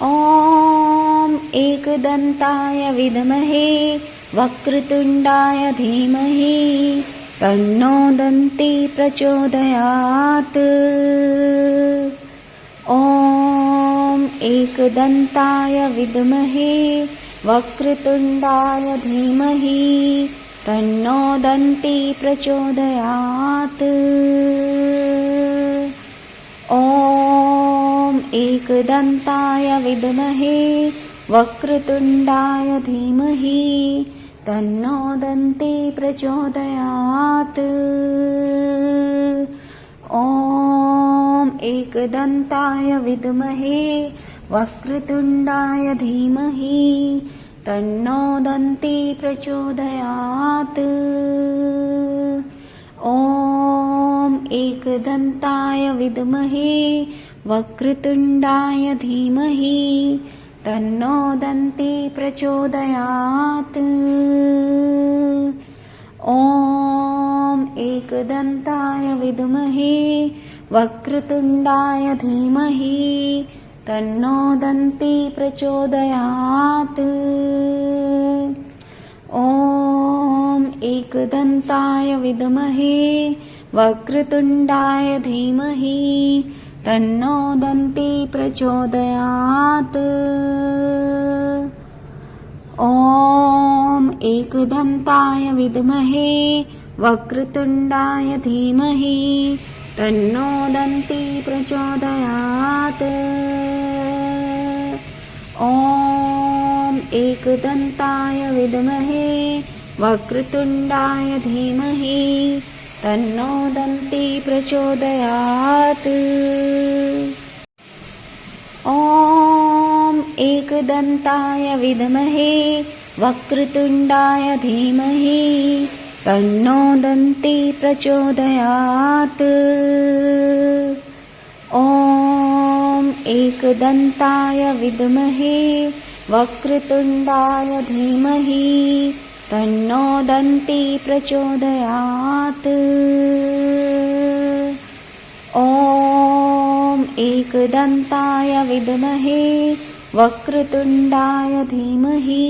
ॐ एकदन्ताय विद्महे वक्रतुण्डाय धीमहि तन्नो दन्ती प्रचोदयात्। ॐ एकदन्ताय विद्महे वक्रतुण्डाय धीमहि तन्नो दन्ती प्रचोदयात्। ॐ एकदन्ताय विद्महे वक्रतुण्डाय धीमहि तन्नो दन्ती प्रचोदयात्। ॐ एकदन्ताय विद्महे वक्रतुण्डाय धीमहि तन्नो दन्ती प्रचोदयात्। ॐ एकदन्ताय विद्महे वक्रतुण्डाय धीमहि तन्नो दन्ती प्रचोदयात्। ॐ एकदन्ताय विद्महे वक्रतुण्डाय धीमहि तन्नो दन्ती प्रचोदयात्। ॐ एकदन्ताय विद्महे वक्रतुण्डाय धीमहि तन्नो दन्ती प्रचोदयात्। ॐ एकदन्ताय विद्महे वक्रतुण्डाय धीमहि तन्नो दन्ती प्रचोदयात्। ॐ एकदन्ताय विद्महे वक्रतुण्डाय धीमहि तन्नो दन्ती प्रचोदयात्। ॐ एकदन्ताय विद्महे वक्रतुण्डाय धीमहि तन्नो दन्ती प्रचोदयात्। ॐ एकदन्ताय विद्महे वक्रतुण्डाय धीमहि तन्नो दन्ती प्रचोदयात्। ॐ एकदन्ताय विद्महे वक्रतुण्डाय धीमहि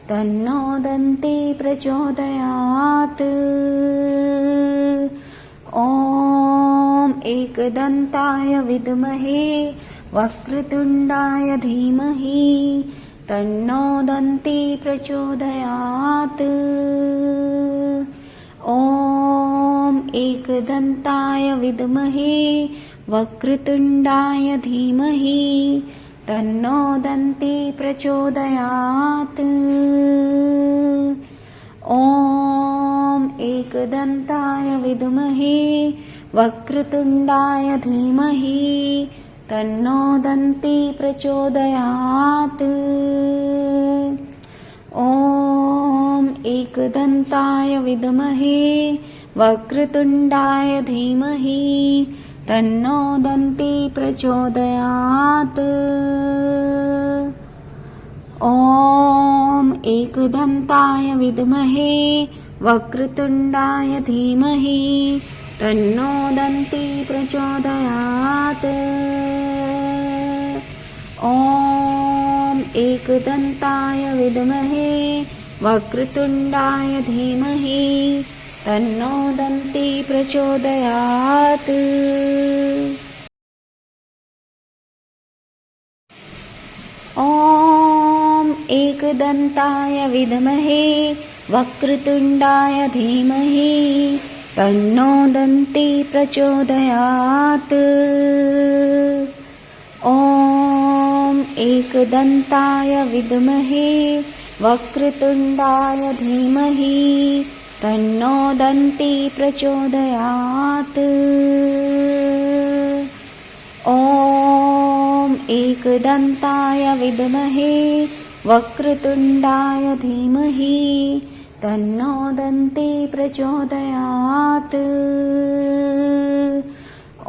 तन्नो दन्ती प्रचोदयात्। ॐ एकदन्ताय विद्महे वक्रतुण्डाय धीमहि तन्नो दन्ती प्रचोदयात्। ॐ एकदन्ताय विद्महे वक्रतुण्डाय धीमहि तन्नो दन्ती प्रचोदयात्। ॐ एकदन्ताय विद्महे वक्रतुण्डाय धीमहि तन्नो दन्ती प्रचोदयात्। ॐ एकदन्ताय विद्महे वक्रतुण्डाय धीमहि तन्नो दन्ती प्रचोदयात्। ॐ एकदन्ताय विद्महे वक्रतुण्डाय धीमहि तन्नो दन्ती प्रचोदयात्। ॐ एकदन्ताय विद्महे वक्रतुण्डाय धीमहि तन्नो दन्ती प्रचोदयात्। ॐ एकदन्ताय विद्महे वक्रतुण्डाय धीमहि तन्नो दन्ती प्रचोदयात्। ॐ एकदन्ताय विद्महे वक्रतुण्डाय धीमहि तन्नो दन्ती प्रचोदयात्। ॐ एकदन्ताय विद्महे वक्रतुण्डाय धीमहि तन्नो दन्ती प्रचोदयात्।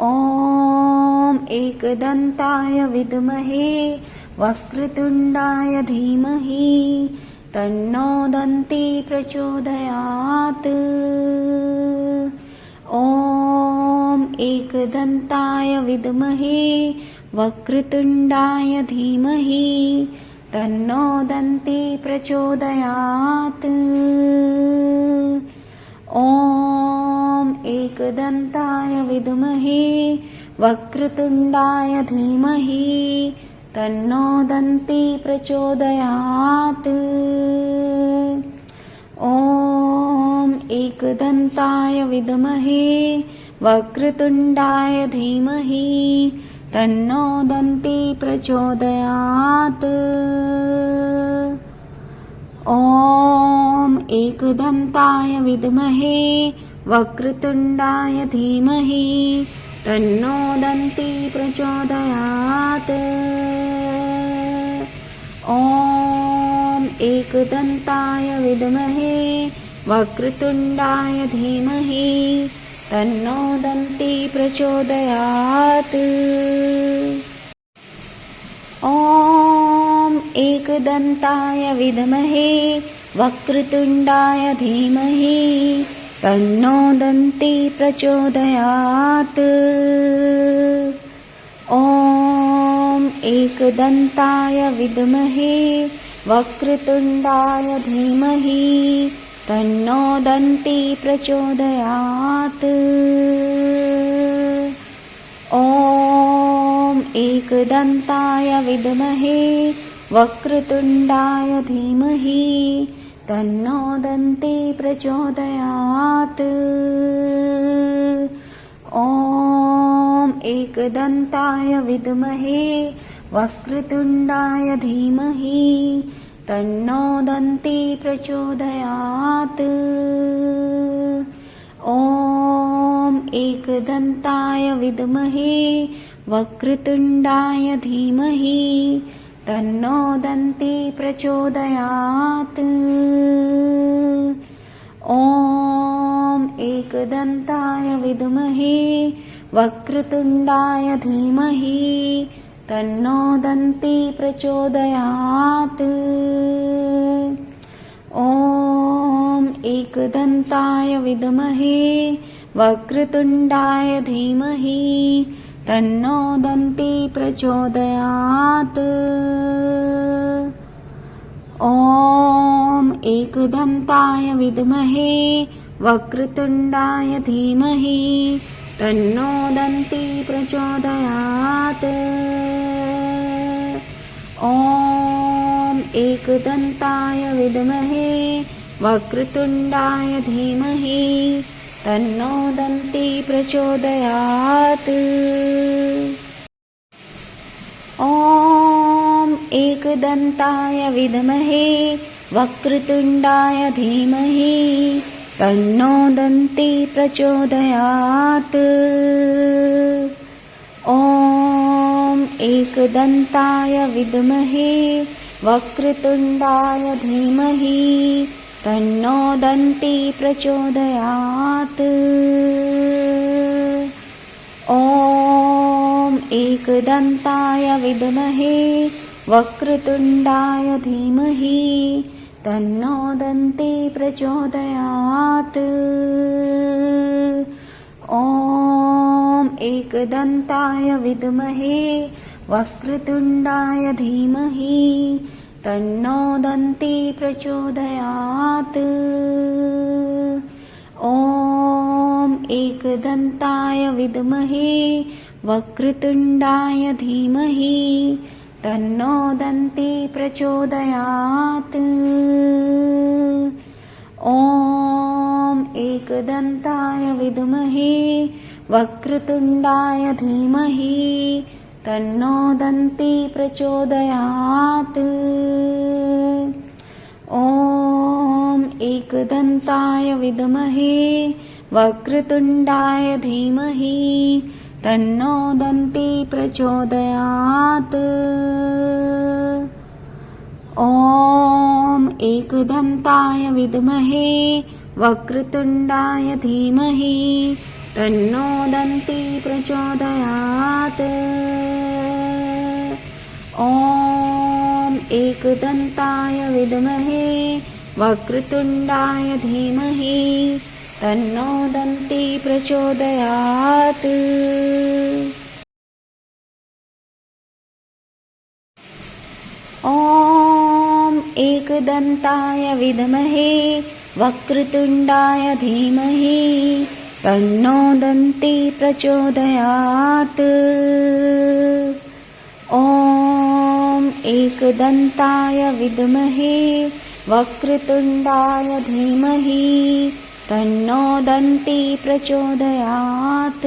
ॐ एकदन्ताय विद्महे वक्रतुण्डाय धीमहि तन्नो दन्ती प्रचोदयात्। ॐ एकदन्ताय विद्महे वक्रतुण्डाय धीमहि तन्नो दन्ती प्रचोदयात्। ॐ एकदन्ताय विद्महे वक्रतुण्डाय धीमहि तन्नो दन्ती प्रचोदयात्। ॐ एकदन्ताय विद्महे वक्रतुण्डाय धीमहि तन्नो दन्ती प्रचोदयात्। ॐ एकदन्ताय विद्महे वक्रतुण्डाय धीमहि तन्नो दन्ती प्रचोदयात्। ॐ एकदन्ताय विद्महे वक्रतुण्डाय धीमहि तन्नो दन्ती प्रचोदयात्। ॐ एकदन्ताय विद्महे वक्रतुण्डाय धीमहि तन्नो दन्ती प्रचोदयात्। ॐ एकदन्ताय विद्महे वक्रतुण्डाय धीमहि तन्नो दन्ती प्रचोदयात्। ॐ एकदन्ताय विद्महे वक्रतुण्डाय धीमहि तन्नो दन्ती प्रचोदयात्। ॐ एकदन्ताय विद्महे वक्रतुण्डाय धीमहि तन्नो दन्ती प्रचोदयात्। ॐ एकदन्ताय विद्महे वक्रतुण्डाय धीमहि तन्नो दन्ती प्रचोदयात्। ॐ एकदन्ताय विद्महे वक्रतुण्डाय धीमहि तन्नो दन्ती प्रचोदयात्। ॐ एकदन्ताय विद्महे वक्रतुण्डाय धीमहि तन्नो दन्ती प्रचोदयात्। ॐ एकदन्ताय विद्महे वक्रतुण्डाय धीमहि तन्नो दन्ती प्रचोदयात्। ॐ एकदन्ताय विद्महे वक्रतुण्डाय धीमहि तन्नो दन्ती प्रचोदयात्। ॐ एकदन्ताय विद्महे वक्रतुण्डाय धीमहि तन्नो दन्ती प्रचोदयात्। ॐ एकदन्ताय विद्महे वक्रतुण्डाय धीमहि तन्नो दन्ती प्रचोदयात्। ॐ एकदन्ताय विद्महे वक्रतुण्डाय धीमहि तन्नो दन्ती प्रचोदयात्। ॐ एकदन्ताय विद्महे वक्रतुण्डाय धीमहि तन्नो दन्ती प्रचोदयात्। ॐ एकदन्ताय विद्महे वक्रतुण्डाय धीमहि तन्नो दन्ती प्रचोदयात्। ॐ एकदन्ताय विद्महे वक्रतुण्डाय धीमहि तन्नो दन्ती प्रचोदयात्। ॐ एकदन्ताय विद्महे वक्रतुण्डाय धीमहि तन्नो दन्ती प्रचोदयात्। ॐ एकदन्ताय विद्महे वक्रतुण्डाय धीमहि तन्नो दन्ती प्रचोदयात्। ॐ एकदन्ताय विद्महे वक्रतुण्डाय धीमहि तन्नो दन्ती प्रचोदयात्। ॐ एकदन्ताय विद्महे वक्रतुण्डाय धीमहि तन्नो दन्ती प्रचोदयात्। ॐ एकदन्ताय विद्महे वक्रतुण्डाय धीमहि तन्नो दन्ती प्रचोदयात्।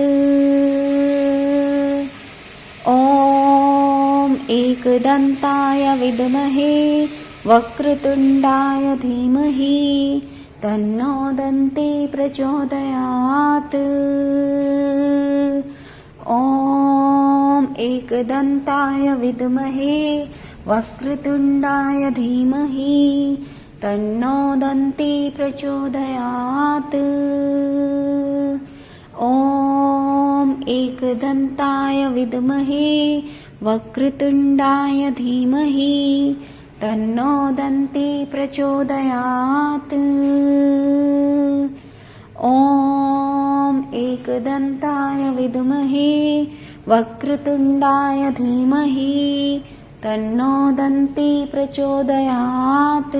ॐ एकदन्ताय विद्महे वक्रतुण्डाय धीमहि तन्नो दन्ती प्रचोदयात्। ॐ एकदन्ताय विद्महे वक्रतुण्डाय धीमहि तन्नो दन्ती प्रचोदयात्। ॐ एकदन्ताय विद्महे वक्रतुण्डाय धीमहि तन्नो दन्ती प्रचोदयात्। ॐ एकदन्ताय विद्महे वक्रतुण्डाय धीमहि तन्नो दन्ती प्रचोदयात्।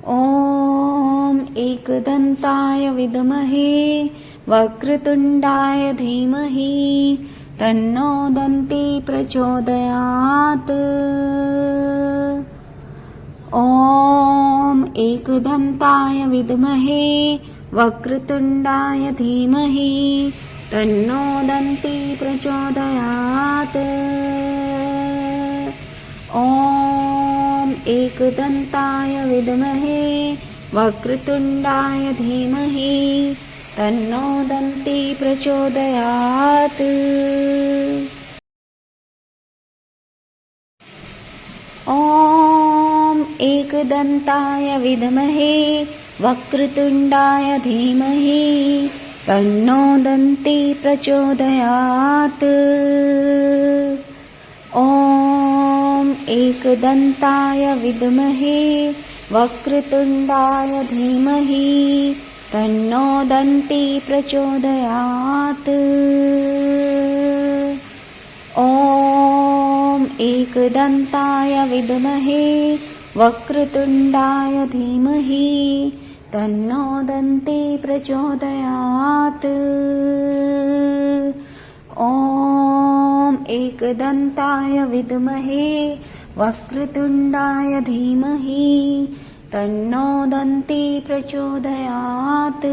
ॐ एकदन्ताय विद्महे वक्रतुण्डाय धीमहि तन्नो दन्ती प्रचोदयात्। ॐ एकदन्ताय विद्महे वक्रतुण्डाय धीमहि तन्नो दन्ती प्रचोदयात्। ॐ एकदन्ताय विद्महे वक्रतुण्डाय धीमहि तन्नो दन्ती प्रचोदयात्। ॐ एकदन्ताय विद्महे वक्रतुण्डाय धीमहि तन्नो दन्ती प्रचोदयात्। ॐ एकदन्ताय विद्महे वक्रतुण्डाय धीमहि तन्नो दन्ती प्रचोदयात्। ॐ एकदन्ताय विद्महे वक्रतुण्डाय धीमहि तन्नो दन्ती प्रचोदयात्। ॐ एकदन्ताय विद्महे वक्रतुण्डाय धीमहि तन्नो दन्ती प्रचोदयात्।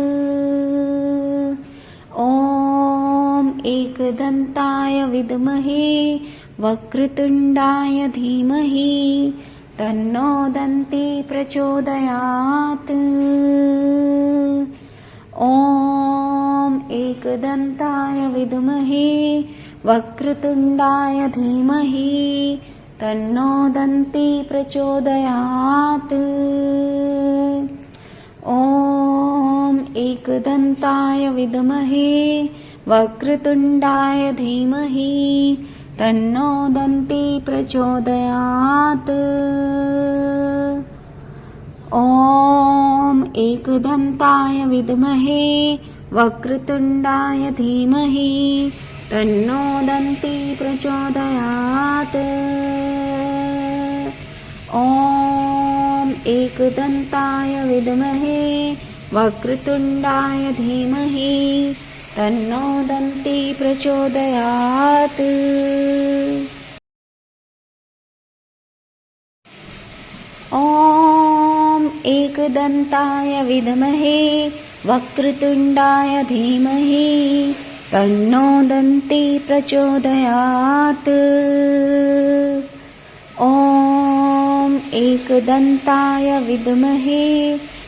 ॐ एकदन्ताय विद्महे वक्रतुण्डाय धीमहि तन्नो दन्ती प्रचोदयात्। ॐ एकदन्ताय विद्महे वक्रतुण्डाय धीमहि तन्नो दन्ती प्रचोदयात्। ॐ एकदन्ताय विद्महे वक्रतुण्डाय धीमहि तन्नो दन्ती प्रचोदयात्। ॐ एकदन्ताय विद्महे वक्रतुण्डाय धीमहि तन्नो दन्ती प्रचोदयात्। ॐ एकदन्ताय विद्महे वक्रतुण्डाय धीमहि तन्नो दन्ती प्रचोदयात्। ॐ एकदन्ताय विद्महे वक्रतुण्डाय धीमहि तन्नो दन्ती प्रचोदयात्। ॐ एकदन्ताय विद्महे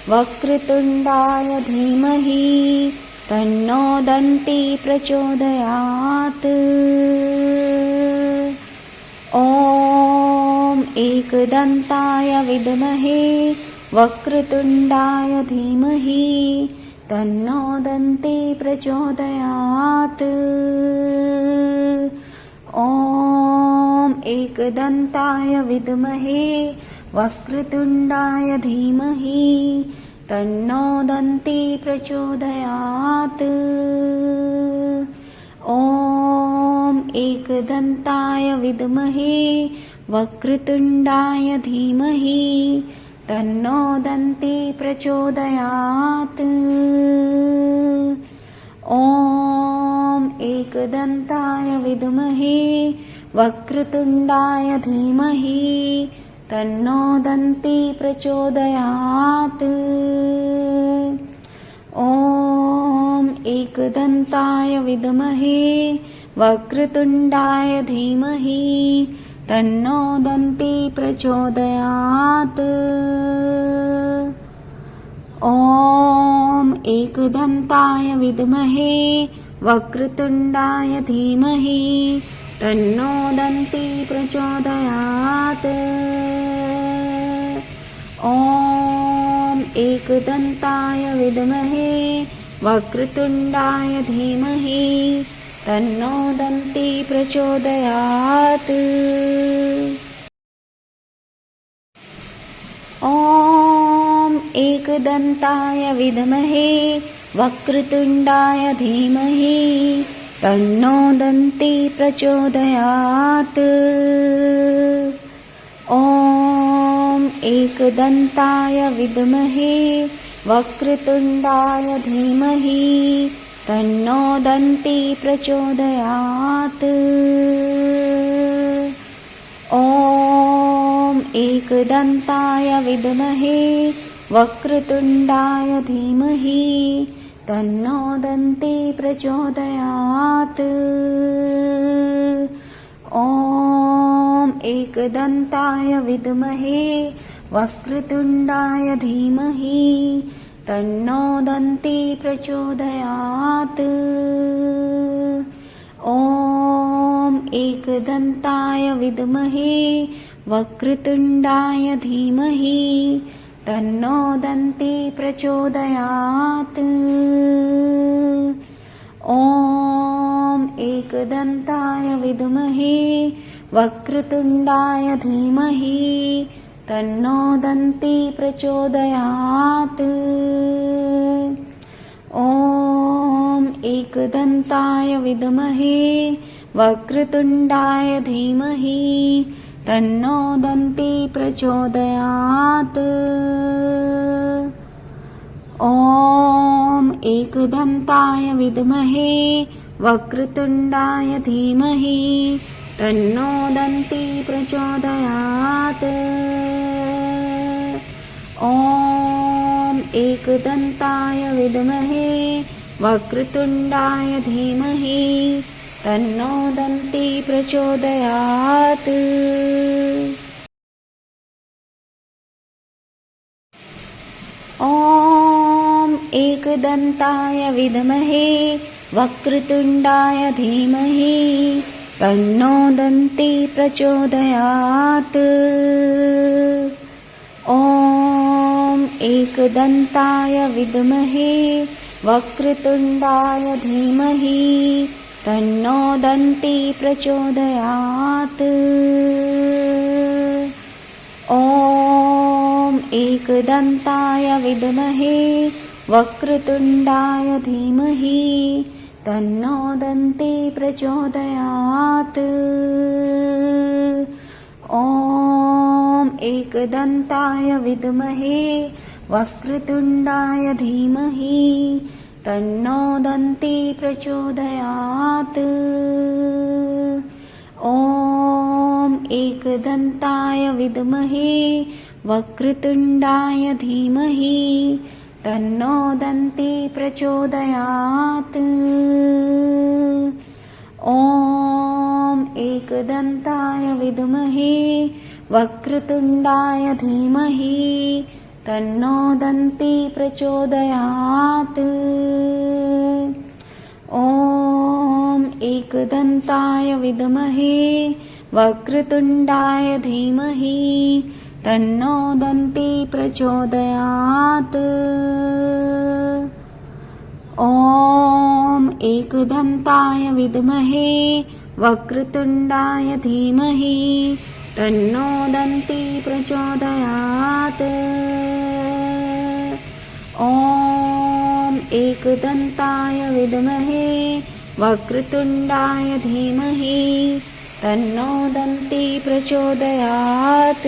वक्रतुण्डाय धीमहि तन्नो दन्ती प्रचोदयात्। ॐ एकदन्ताय विद्महे वक्रतुण्डाय धीमहि तन्नो दन्ती प्रचोदयात्। ॐ एकदन्ताय विद्महे वक्रतुण्डाय धीमहि तन्नो दन्ती प्रचोदयात्। ॐ एकदन्ताय विद्महे वक्रतुण्डाय धीमहि तन्नो दन्ती प्रचोदयात्। ॐ एकदन्ताय विद्महे वक्रतुण्डाय धीमहि तन्नो दन्ती प्रचोदयात्। ॐ एकदन्ताय विद्महे वक्रतुण्डाय धीमहि तन्नो दन्ती प्रचोदयात्। ॐ एकदन्ताय विद्महे वक्रतुण्डाय धीमहि तन्नो दन्ती प्रचोदयात्। ॐ एकदन्ताय विद्महे वक्रतुण्डाय धीमहि तन्नो दन्ती प्रचोदयात्। ॐ एकदन्ताय विद्महे वक्रतुण्डाय धीमहि तन्नो दन्ती प्रचोदयात्। ॐ एकदन्ताय विद्महे वक्रतुण्डाय धीमहि तन्नो दन्ती प्रचोदयात्। ॐ एकदन्ताय विद्महे वक्रतुण्डाय धीमहि तन्नो दन्ती प्रचोदयात्। ॐ एकदन्ताय विद्महे वक्रतुण्डाय धीमहि तन्नो दन्ती प्रचोदयात्। ॐ एकदन्ताय विद्महे वक्रतुण्डाय धीमहि तन्नो दन्ती प्रचोदयात्। ॐ एकदन्ताय विद्महे वक्रतुण्डाय धीमहि तन्नो दन्ती प्रचोदयात्। ॐ एकदन्ताय विद्महे वक्रतुण्डाय धीमहि तन्नो दन्ती प्रचोदयात्। ॐ एकदन्ताय विद्महे वक्रतुण्डाय धीमहि तन्नो दन्ती प्रचोदयात्। ॐ एकदन्ताय विद्महे वक्रतुण्डाय धीमहि तन्नो दन्ती प्रचोदयात्। ॐ एकदन्ताय विद्महे वक्रतुण्डाय धीमहि तन्नो दन्ती प्रचोदयात्। ॐ एकदन्ताय विद्महे वक्रतुण्डाय धीमहि तन्नो दन्ती प्रचोदयात्। ॐ एकदन्ताय विद्महे वक्रतुण्डाय धीमहि तन्नो दन्ती प्रचोदयात्। ॐ एकदन्ताय विद्महे वक्रतुण्डाय धीमहि तन्नो दन्ती प्रचोदयात्। ॐ एकदन्ताय विद्महे वक्रतुण्डाय धीमहि तन्नो दन्ती प्रचोदयात्। ॐ एकदन्ताय विद्महे वक्रतुण्डाय धीमहि तन्नो दन्ती प्रचोदयात्। ॐ एकदन्ताय विद्महे वक्रतुण्डाय धीमहि तन्नो दन्ती प्रचोदयात्। ॐ एकदन्ताय विद्महे वक्रतुण्डाय धीमहि तन्नो दन्ती प्रचोदयात्। ॐ एकदन्ताय विद्महे वक्रतुण्डाय धीमहि तन्नो दन्ती प्रचोदयात्।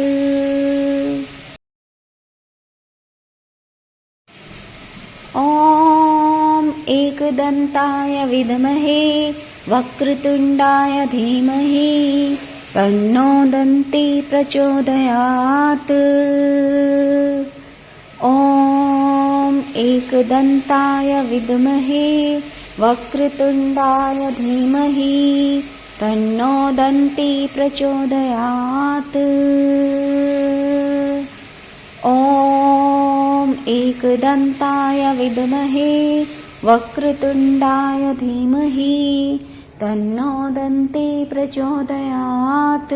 ॐ एकदन्ताय विद्महे वक्रतुण्डाय धीमहि तन्नो दन्ती प्रचोदयात्। ॐ एकदन्ताय विद्महे वक्रतुण्डाय धीमहि तन्नो दन्ती प्रचोदयात्। ॐ एकदन्ताय विद्महे वक्रतुण्डाय धीमहि तन्नो दन्ती प्रचोदयात्।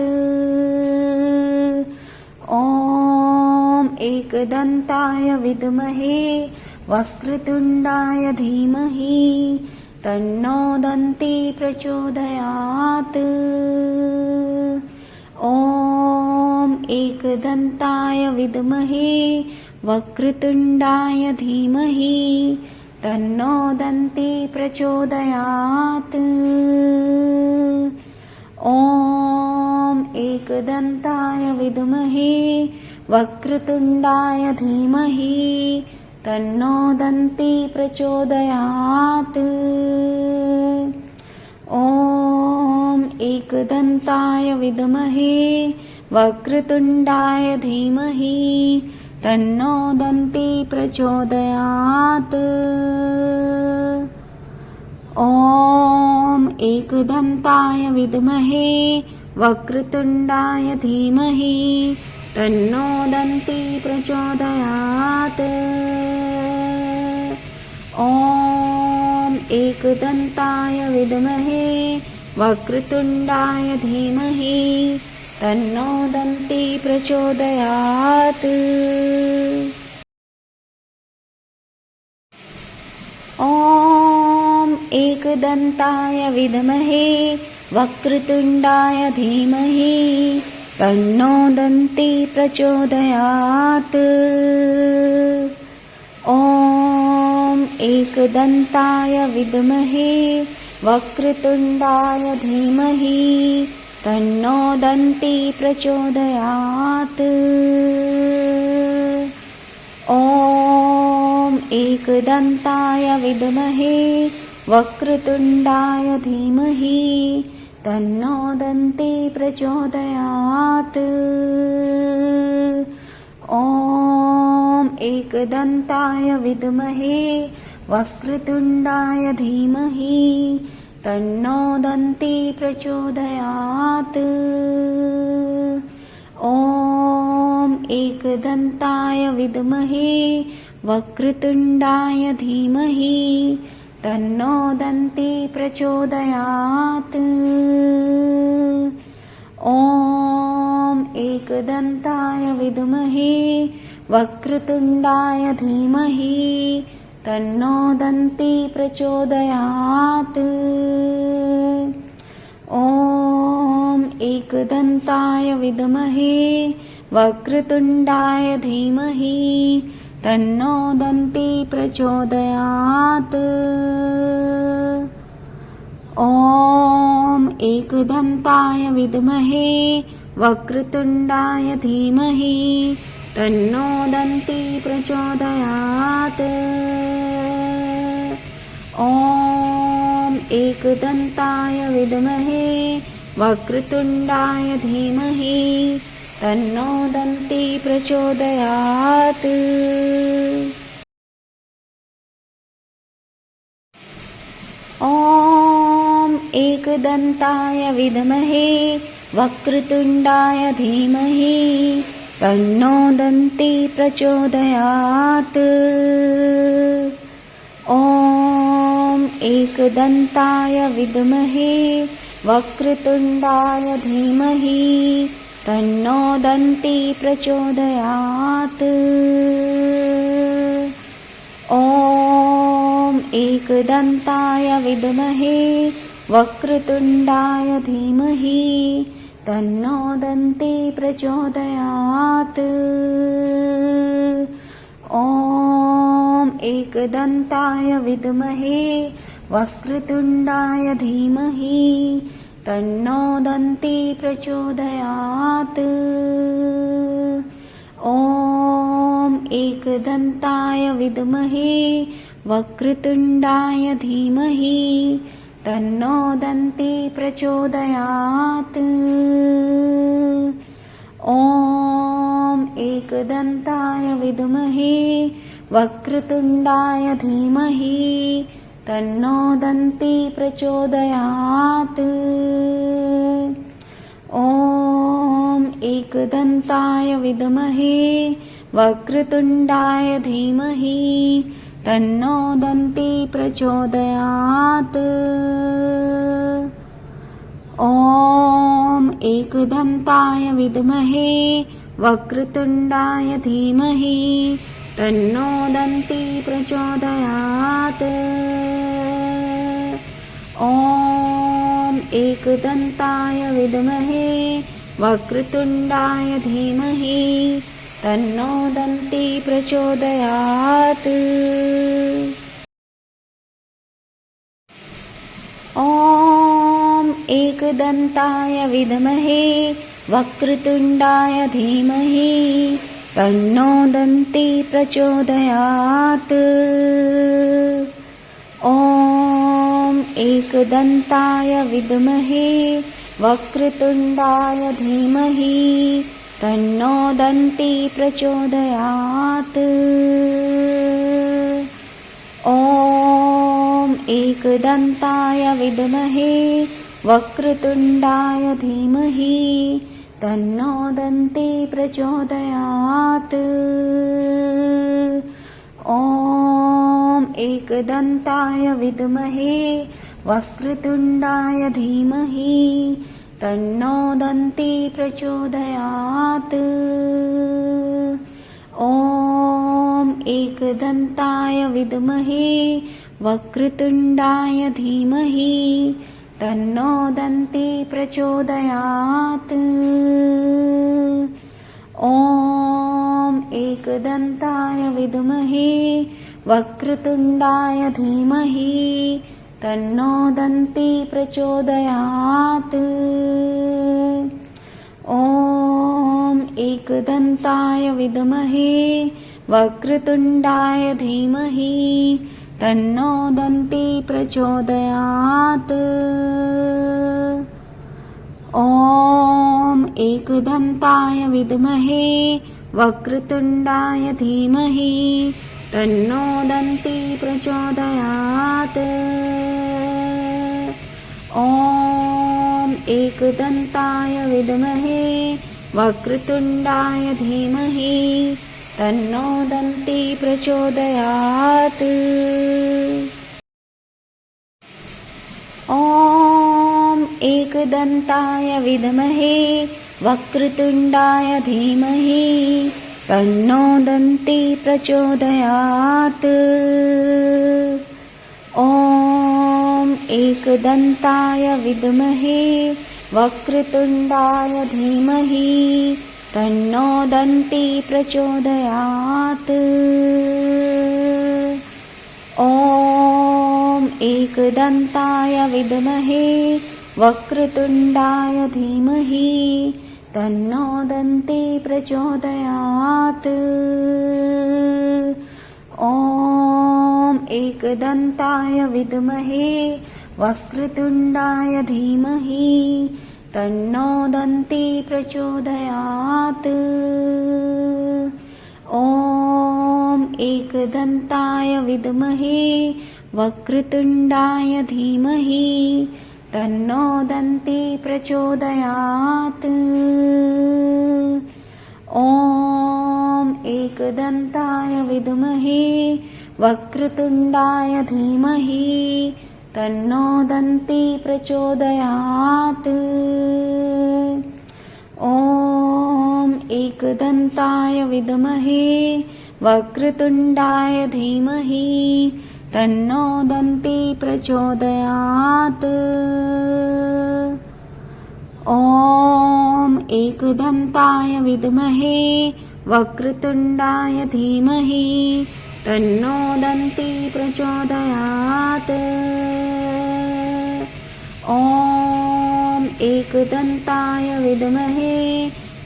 ॐ एकदन्ताय विद्महे वक्रतुण्डाय धीमहि तन्नो दन्ती प्रचोदयात्। ॐ एकदन्ताय विद्महे वक्रतुण्डाय धीमहि तन्नो दन्ती प्रचोदयात्। ॐ एकदन्ताय विद्महे वक्रतुण्डाय धीमहि तन्नो दन्ती प्रचोदयात्। ॐ एकदन्ताय विद्महे वक्रतुण्डाय धीमहि तन्नो दन्ती प्रचोदयात्। ॐ एकदन्ताय विद्महे वक्रतुण्डाय धीमहि तन्नो दन्ती प्रचोदयात्। ॐ एकदन्ताय विद्महे वक्रतुण्डाय धीमहि तन्नो दन्ती प्रचोदयात्। ॐ एकदन्ताय विद्महे वक्रतुण्डाय धीमहि तन्नो दन्ती प्रचोदयात्। ॐ एकदन्ताय विद्महे वक्रतुण्डाय धीमहि तन्नो दन्ती प्रचोदयात्। ॐ एकदन्ताय विद्महे वक्रतुण्डाय धीमहि तन्नो दन्ती प्रचोदयात्। ॐ एकदन्ताय विद्महे वक्रतुण्डाय धीमहि तन्नो दन्ती प्रचोदयात्। ॐ एकदन्ताय विद्महे वक्रतुण्डाय धीमहि तन्नो दन्ती प्रचोदयात्। ॐ एकदन्ताय विद्महे वक्रतुण्डाय धीमहि तन्नो दन्ती प्रचोदयात्। ॐ एकदन्ताय विद्महे वक्रतुण्डाय धीमहि तन्नो दन्ती प्रचोदयात्। ॐ एकदन्ताय विद्महे वक्रतुण्डाय धीमहि तन्नो दन्ती प्रचोदयात्। ॐ एकदन्ताय विद्महे वक्रतुण्डाय धीमहि तन्नो दन्ती प्रचोदयात्। ॐ एकदन्ताय विद्महे वक्रतुण्डाय धीमहि तन्नो दन्ती प्रचोदयात्। ॐ एकदन्ताय विद्महे वक्रतुण्डाय धीमहि तन्नो दन्ती प्रचोदयात्। ॐ एकदन्ताय विद्महे वक्रतुण्डाय धीमहि तन्नो दन्ती प्रचोदयात्। ॐ एकदन्ताय विद्महे वक्रतुण्डाय धीमहि तन्नो दन्ती प्रचोदयात्। ॐ एकदन्ताय विद्महे वक्रतुण्डाय धीमहि तन्नो दन्ती प्रचोदयात्। ॐ एकदन्ताय विद्महे वक्रतुण्डाय धीमहि तन्नो दन्ती प्रचोदयात्। ॐ एकदन्ताय विद्महे वक्रतुण्डाय धीमहि तन्नो दन्ती प्रचोदयात्। ॐ एकदन्ताय विद्महे वक्रतुण्डाय धीमहि तन्नो दन्ती प्रचोदयात्। ॐ एकदन्ताय विद्महे वक्रतुण्डाय धीमहि तन्नो दन्ती प्रचोदयात्। ॐ एकदन्ताय विद्महे वक्रतुण्डाय धीमहि तन्नो दन्ती प्रचोदयात्। ॐ एकदन्ताय विद्महे वक्रतुण्डाय धीमहि तन्नो दन्ती प्रचोदयात्। ॐ एकदन्ताय विद्महे वक्रतुण्डाय धीमहि तन्नो दन्ती प्रचोदयात्। ॐ एकदन्ताय विद्महे वक्रतुण्डाय धीमहि तन्नो दन्ती प्रचोदयात्। ॐ एकदन्ताय विद्महे वक्रतुण्डाय धीमहि तन्नो दन्ती प्रचोदयात्। ॐ एकदन्ताय विद्महे वक्रतुण्डाय धीमहि तन्नो दन्ती प्रचोदयात्। ॐ एकदन्ताय विद्महे वक्रतुण्डाय धीमहि तन्नो दन्ती प्रचोदयात्। ॐ एकदन्ताय विद्महे वक्रतुण्डाय धीमहि तन्नो दन्ती प्रचोदयात्। ॐ एकदन्ताय विद्महे वक्रतुण्डाय धीमहि तन्नो दन्ती प्रचोदयात्। ॐ एकदन्ताय विद्महे वक्रतुण्डाय धीमहि तन्नो दन्ती प्रचोदयात्। ॐ एकदन्ताय विद्महे वक्रतुण्डाय धीमहि तन्नो दन्ती प्रचोदयात्। ॐ एकदन्ताय विद्महे वक्रतुण्डाय धीमहि तन्नो दन्ती प्रचोदयात्। ॐ एकदन्ताय विद्महे वक्रतुण्डाय धीमहि तन्नो दन्ती प्रचोदयात्। ॐ एकदन्ताय विद्महे वक्रतुण्डाय धीमहि तन्नो दन्ती प्रचोदयात्। ॐ एकदन्ताय विद्महे वक्रतुण्डाय धीमहि तन्नो दन्ती प्रचोदयात्। ॐ एकदन्ताय विद्महे वक्रतुण्डाय धीमहि तन्नो दन्ती प्रचोदयात्। ॐ एकदन्ताय विद्महे वक्रतुण्डाय धीमहि तन्नो दन्ती प्रचोदयात्। ॐ एकदन्ताय विद्महे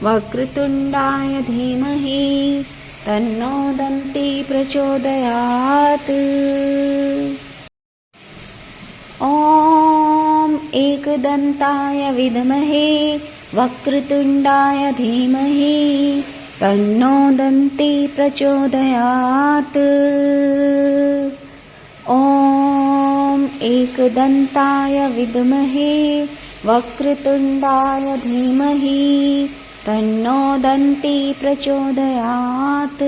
वक्रतुण्डाय धीमहि तन्नो दन्ती प्रचोदयात्। ॐ एकदन्ताय विद्महे वक्रतुण्डाय धीमहि तन्नो दन्ती प्रचोदयात्। ॐ एकदन्ताय विद्महे वक्रतुण्डाय धीमहि तन्नो दन्ती प्रचोदयात्।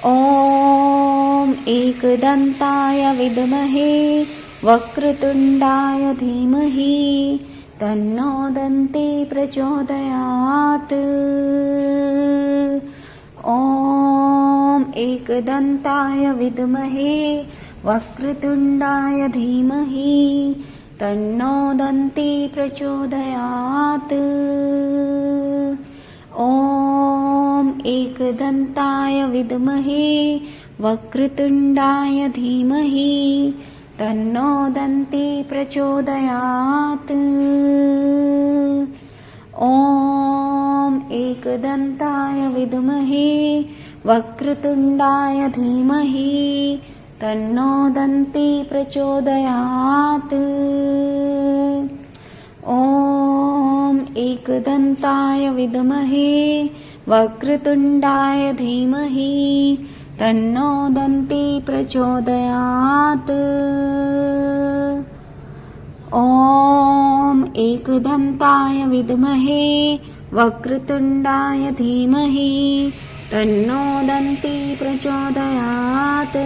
ॐ एकदन्ताय विद्महे वक्रतुण्डाय धीमहि तन्नो दन्ती प्रचोदयात्। ॐ एकदन्ताय विद्महे वक्रतुण्डाय धीमहि तन्नो दन्ती प्रचोदयात्। ॐ एकदन्ताय विद्महे वक्रतुण्डाय धीमहि तन्नो दन्ती प्रचोदयात्। ॐ एकदन्ताय विद्महे वक्रतुण्डाय धीमहि तन्नो दन्ती प्रचोदयात्। ॐ एकदन्ताय विद्महे वक्रतुण्डाय धीमहि तन्नो दन्ती प्रचोदयात्। ॐ एकदन्ताय विद्महे वक्रतुण्डाय धीमहि तन्नो दन्ती प्रचोदयात्।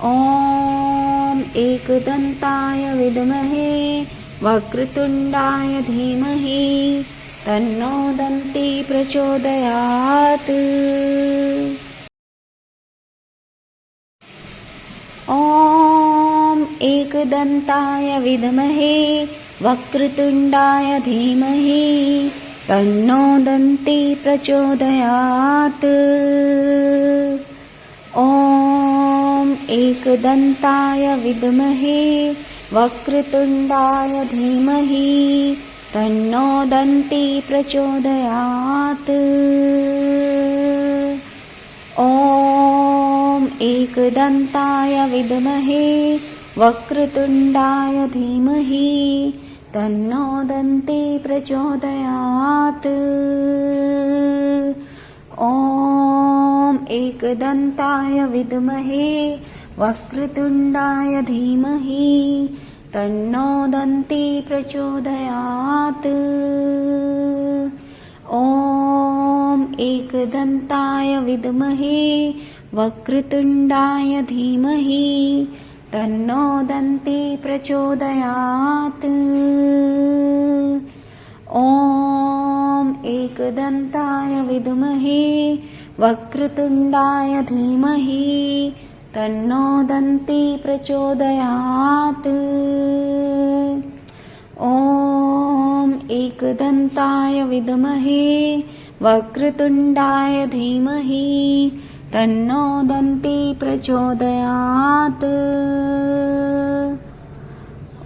ॐ एकदन्ताय विद्महे वक्रतुण्डाय धीमहि तन्नो दन्ती प्रचोदयात्। ॐ एकदन्ताय विद्महे वक्रतुण्डाय धीमहि तन्नो दन्ती प्रचोदयात्। ॐ एकदन्ताय विद्महे वक्रतुण्डाय धीमहि तन्नो दन्ती प्रचोदयात्। ॐ एकदन्ताय विद्महे वक्रतुण्डाय धीमहि तन्नो दन्ती प्रचोदयात्। ॐ एकदन्ताय विद्महे वक्रतुण्डाय धीमहि तन्नो दन्ती प्रचोदयात्। ॐ एकदन्ताय विद्महे वक्रतुण्डाय धीमहि तन्नो दन्ती प्रचोदयात्। ॐ एकदन्ताय विद्महे वक्रतुण्डाय धीमहि तन्नो दन्ती प्रचोदयात्। ॐ एकदन्ताय विद्महे वक्रतुण्डाय धीमहि तन्नो दन्ती प्रचोदयात्।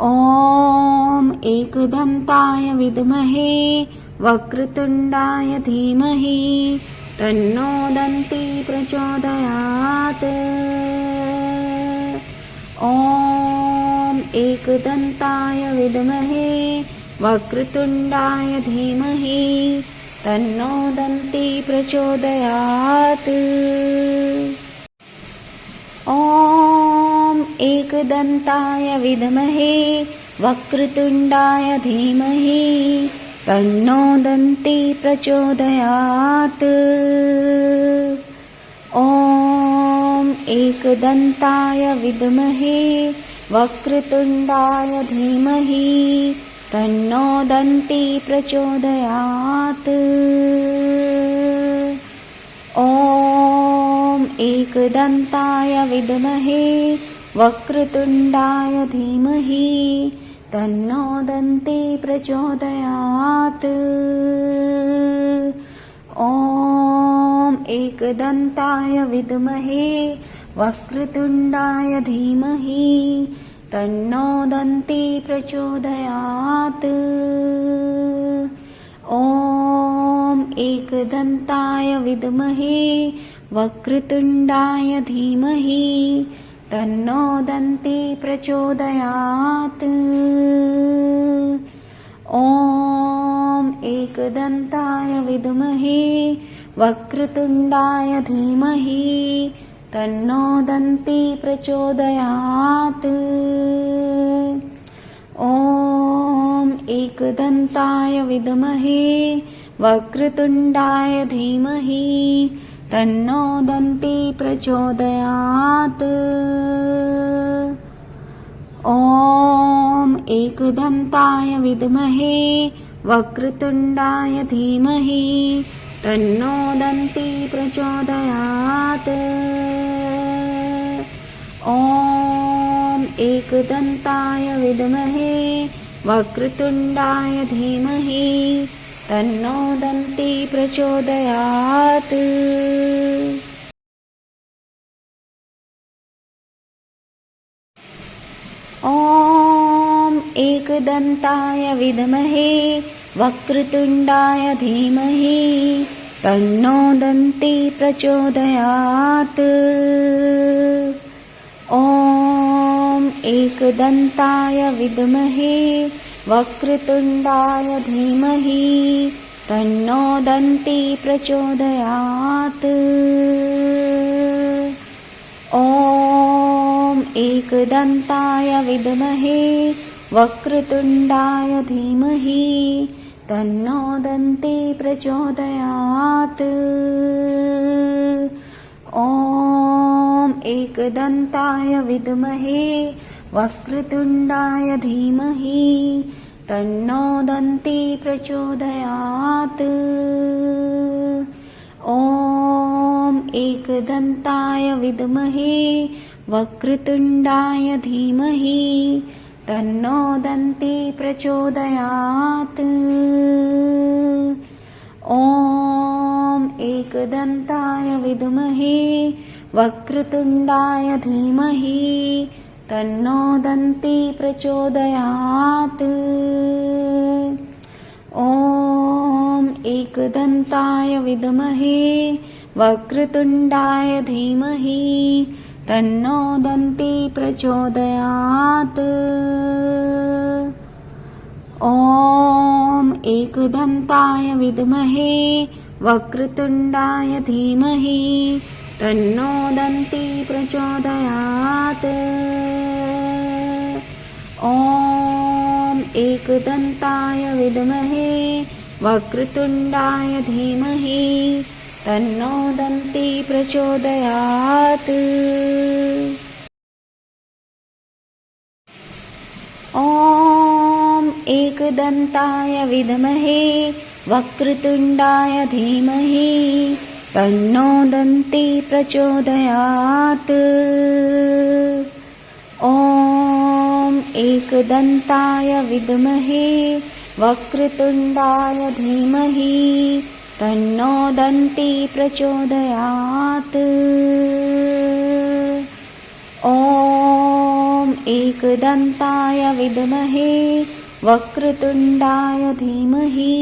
ॐ एकदन्ताय विद्महे वक्रतुण्डाय धीमहि तन्नो दन्ती प्रचोदयात्। ॐ एकदन्ताय विद्महे वक्रतुण्डाय धीमहि तन्नो दन्ती प्रचोदयात्। ॐ एकदन्ताय विद्महे वक्रतुण्डाय धीमहि तन्नो दन्ती प्रचोदयात्। ॐ एकदन्ताय विद्महे वक्रतुण्डाय धीमहि तन्नो दन्ती प्रचोदयात्। ॐ एकदन्ताय विद्महे वक्रतुण्डाय धीमहि तन्नो दन्ती प्रचोदयात्। ॐ एकदन्ताय विद्महे वक्रतुण्डाय धीमहि तन्नो दन्ती प्रचोदयात्। ॐ एकदन्ताय विद्महे वक्रतुण्डाय धीमहि तन्नो दन्ती प्रचोदयात्। ॐ एकदन्ताय विद्महे वक्रतुण्डाय धीमहि तन्नो दन्ती प्रचोदयात्। ॐ एकदन्ताय विद्महे वक्रतुण्डाय धीमहि तन्नो दन्ती प्रचोदयात्। ॐ एकदन्ताय विद्महे वक्रतुण्डाय धीमहि तन्नो दन्ती प्रचोदयात्। ॐ एकदन्ताय विद्महे वक्रतुण्डाय धीमहि तन्नो दन्ती प्रचोदयात्। ॐ एकदन्ताय विद्महे वक्रतुण्डाय धीमहि तन्नो दन्ती प्रचोदयात्। ॐ एकदन्ताय विद्महे वक्रतुण्डाय धीमहि तन्नो दन्ती प्रचोदयात्। ॐ एकदन्ताय विद्महे वक्रतुण्डाय धीमहि तन्नो दन्ती प्रचोदयात्। ॐ एकदन्ताय विद्महे वक्रतुण्डाय धीमहि तन्नो दन्ती प्रचोदयात्। ॐ एकदन्ताय विद्महे वक्रतुण्डाय धीमहि तन्नो दन्ती प्रचोदयात्। ॐ एकदन्ताय विद्महे वक्रतुण्डाय धीमहि तन्नो दन्ती प्रचोदयात्। ॐ एकदन्ताय विद्महे वक्रतुण्डाय धीमहि तन्नो दन्ती प्रचोदयात्। ॐ एकदन्ताय विद्महे वक्रतुण्डाय धीमहि तन्नो दन्ती प्रचोदयात्। ॐ एकदन्ताय विद्महे वक्रतुण्डाय धीमहि तन्नो दन्ती प्रचोदयात्। ॐ एकदन्ताय विद्महे वक्रतुण्डाय धीमहि तन्नो दन्ती प्रचोदयात्। ॐ एकदन्ताय विद्महे वक्रतुण्डाय धीमहि तन्नो दन्ती प्रचोदयात्। ॐ एकदन्ताय विद्महे वक्रतुण्डाय धीमहि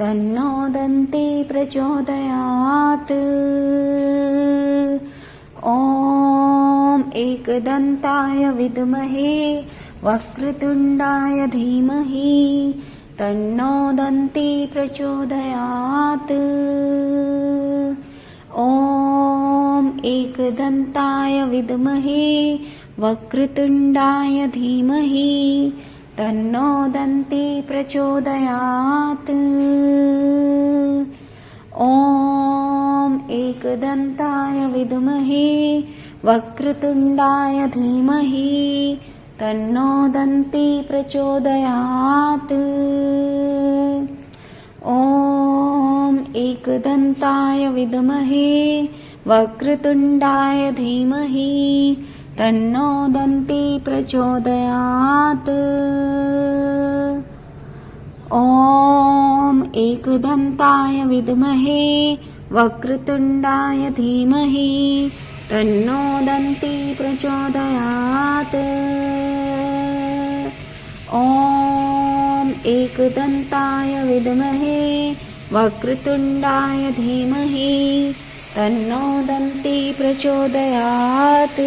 तन्नो दन्ती प्रचोदयात्। ॐ एकदन्ताय विद्महे वक्रतुण्डाय धीमहि तन्नो दन्ती प्रचोदयात्। ॐ एकदन्ताय विद्महे वक्रतुण्डाय धीमहि तन्नो दन्ती प्रचोदयात्। ॐ एकदन्ताय विद्महे वक्रतुण्डाय धीमहि तन्नो दन्ती प्रचोदयात्। ॐ एकदन्ताय विद्महे वक्रतुण्डाय धीमहि तन्नो दन्ती प्रचोदयात्। ॐ एकदन्ताय विद्महे वक्रतुण्डाय धीमहि तन्नो दन्ती प्रचोदयात्। ॐ एकदन्ताय विद्महे वक्रतुण्डाय धीमहि तन्नो दन्ती प्रचोदयात्।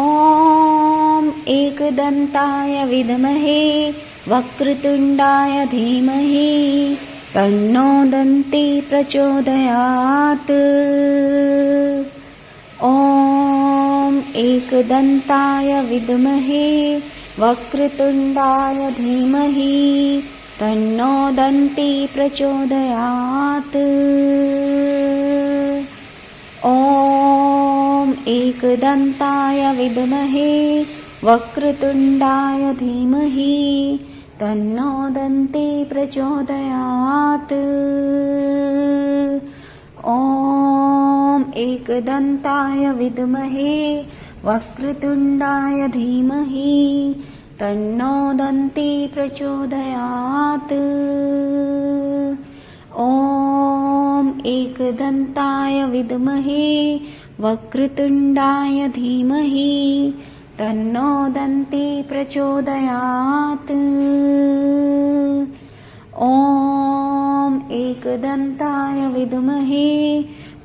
ॐ एकदन्ताय विद्महे वक्रतुण्डाय धीमहि तन्नो दन्ती प्रचोदयात्। ॐ एकदन्ताय विद्महे वक्रतुण्डाय धीमहि तन्नो दन्ती प्रचोदयात्। ॐ एकदन्ताय विद्महे वक्रतुण्डाय धीमहि तन्नो दन्ती प्रचोदयात्। ॐ एकदन्ताय विद्महे वक्रतुण्डाय धीमहि तन्नो दन्ती प्रचोदयात्। ॐ एकदन्ताय विद्महे वक्रतुण्डाय धीमहि तन्नो दन्ती प्रचोदयात्। ॐ एकदन्ताय विद्महे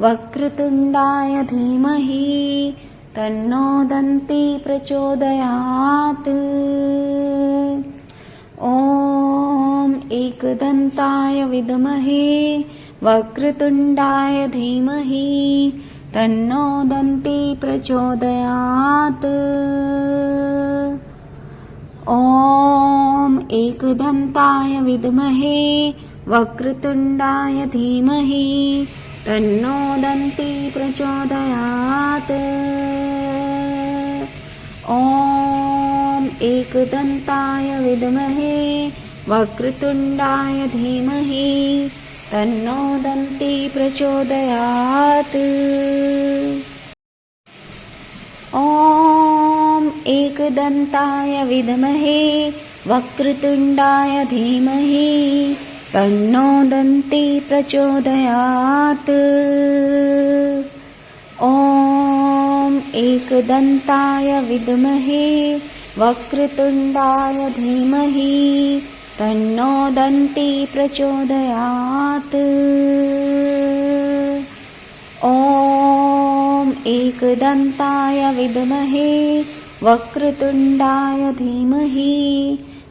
वक्रतुण्डाय धीमहि तन्नो दन्ती प्रचोदयात्। ॐ एकदन्ताय विद्महे वक्रतुण्डाय धीमहि तन्नो दन्ती प्रचोदयात्। ॐ एकदन्ताय विद्महे वक्रतुण्डाय धीमहि तन्नो दन्ती प्रचोदयात्। ॐ एकदन्ताय विद्महे वक्रतुण्डाय धीमहि तन्नो दन्ती प्रचोदयात्। ॐ एकदन्ताय विद्महे वक्रतुण्डाय धीमहि तन्नो दन्ती प्रचोदयात्। ॐ एकदन्ताय विद्महे वक्रतुण्डाय धीमहि तन्नो दन्ती प्रचोदयात्। ॐ एकदन्ताय विद्महे वक्रतुण्डाय धीमहि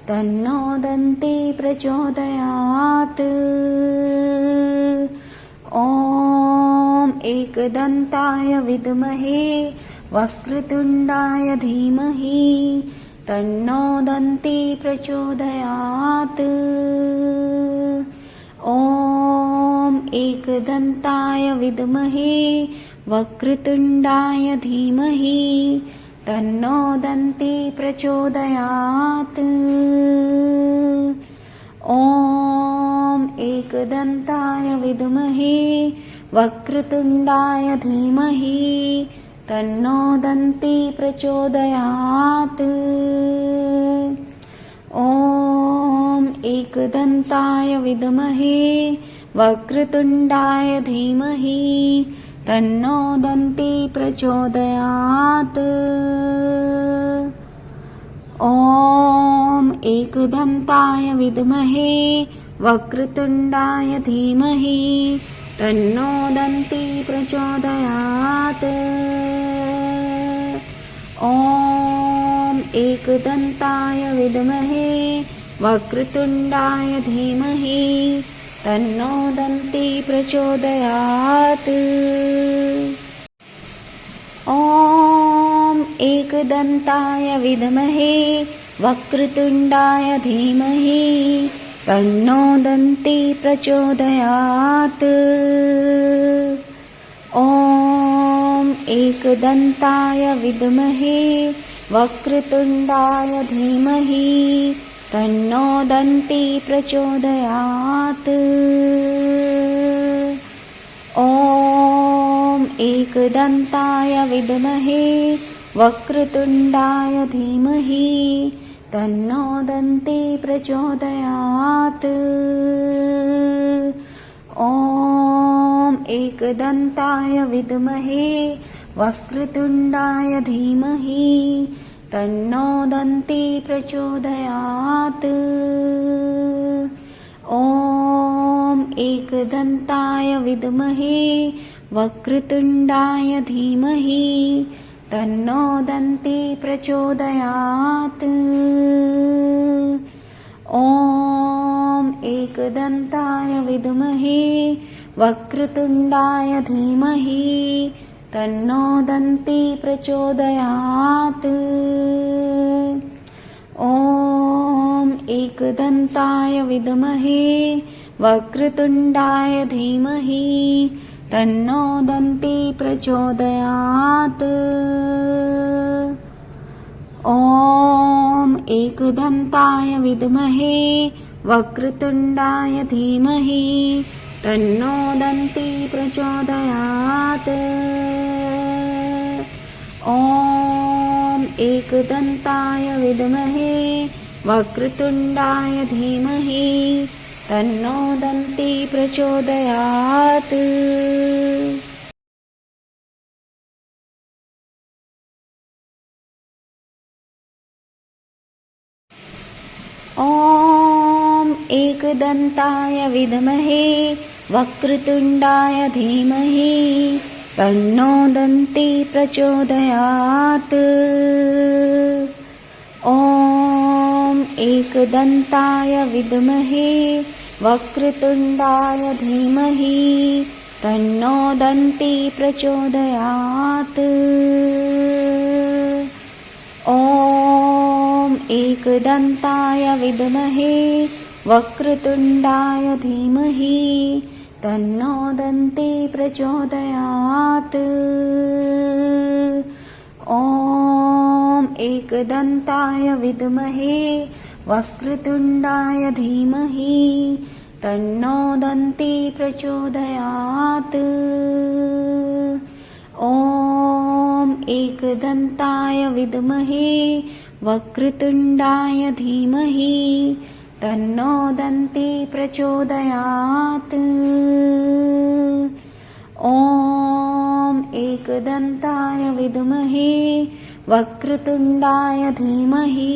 तन्नो दन्ती प्रचोदयात्। ॐ एकदन्ताय विद्महे वक्रतुण्डाय धीमहि तन्नो दन्ती प्रचोदयात्। ॐ एकदन्ताय विद्महे वक्रतुण्डाय धीमहि तन्नो दन्ती प्रचोदयात्। ॐ एकदन्ताय विद्महे वक्रतुण्डाय धीमहि तन्नो दन्ती प्रचोदयात्। ॐ एकदन्ताय विद्महे वक्रतुण्डाय धीमहि तन्नो दन्ती प्रचोदयात्। ॐ एकदन्ताय विद्महे वक्रतुण्डाय धीमहि तन्नो दन्ती प्रचोदयात्। ॐ एकदन्ताय विद्महे वक्रतुण्डाय धीमहि तन्नो दन्ती प्रचोदयात्। ॐ एकदन्ताय विद्महे वक्रतुण्डाय धीमहि तन्नो दन्ती प्रचोदयात्। ॐ एकदन्ताय विद्महे वक्रतुण्डाय धीमहि तन्नो दन्ती प्रचोदयात्। ॐ एकदन्ताय विद्महे वक्रतुण्डाय धीमहि तन्नो दन्ती प्रचोदयात्। ॐ एकदन्ताय विद्महे वक्रतुण्डाय धीमहि तन्नो दन्ती प्रचोदयात्। ॐ एकदन्ताय विद्महे वक्रतुण्डाय धीमहि तन्नो दन्ती प्रचोदयात्। ॐ एकदन्ताय विद्महे वक्रतुण्डाय धीमहि तन्नो दन्ती प्रचोदयात्। ॐ एकदन्ताय विद्महे वक्रतुण्डाय धीमहि तन्नो दन्ती प्रचोदयात्। ॐ एकदन्ताय विद्महे वक्रतुण्डाय धीमहि तन्नो दन्ती प्रचोदयात्। ॐ एकदन्ताय विद्महे वक्रतुण्डाय धीमहि तन्नो दन्ती प्रचोदयात्। ॐ एकदन्ताय विद्महे वक्रतुण्डाय धीमहि तन्नो दन्ती प्रचोदयात्। ॐ एकदन्ताय विद्महे वक्रतुण्डाय धीमहि तन्नो दन्ती प्रचोदयात्। ॐ एकदन्ताय विद्महे वक्रतुण्डाय धीमहि तन्नो दन्ती प्रचोदयात्। ॐ एकदन्ताय विद्महे वक्रतुण्डाय धीमहि तन्नो दन्ती प्रचोदयात्। ॐ एकदन्ताय विद्महे वक्रतुण्डाय धीमहि तन्नो दन्ती प्रचोदयात्। ॐ एकदन्ताय विद्महे वक्रतुण्डाय धीमहि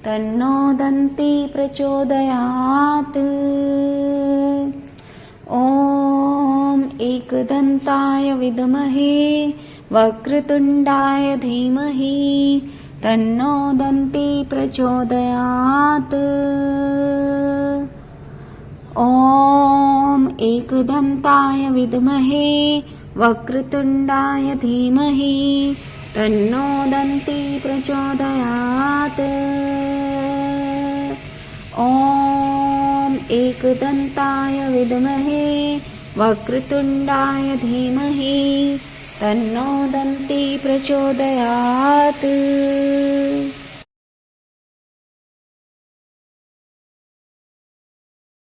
तन्नो दन्ती प्रचोदयात्। ॐ एकदन्ताय विद्महे वक्रतुण्डाय धीमहि तन्नो दन्ती प्रचोदयात्। ॐ एकदन्ताय विद्महे वक्रतुण्डाय धीमहि तन्नो दन्ती प्रचोदयात्। ॐ एकदन्ताय विद्महे वक्रतुण्डाय धीमहि तन्नो दन्ती प्रचोदयात्।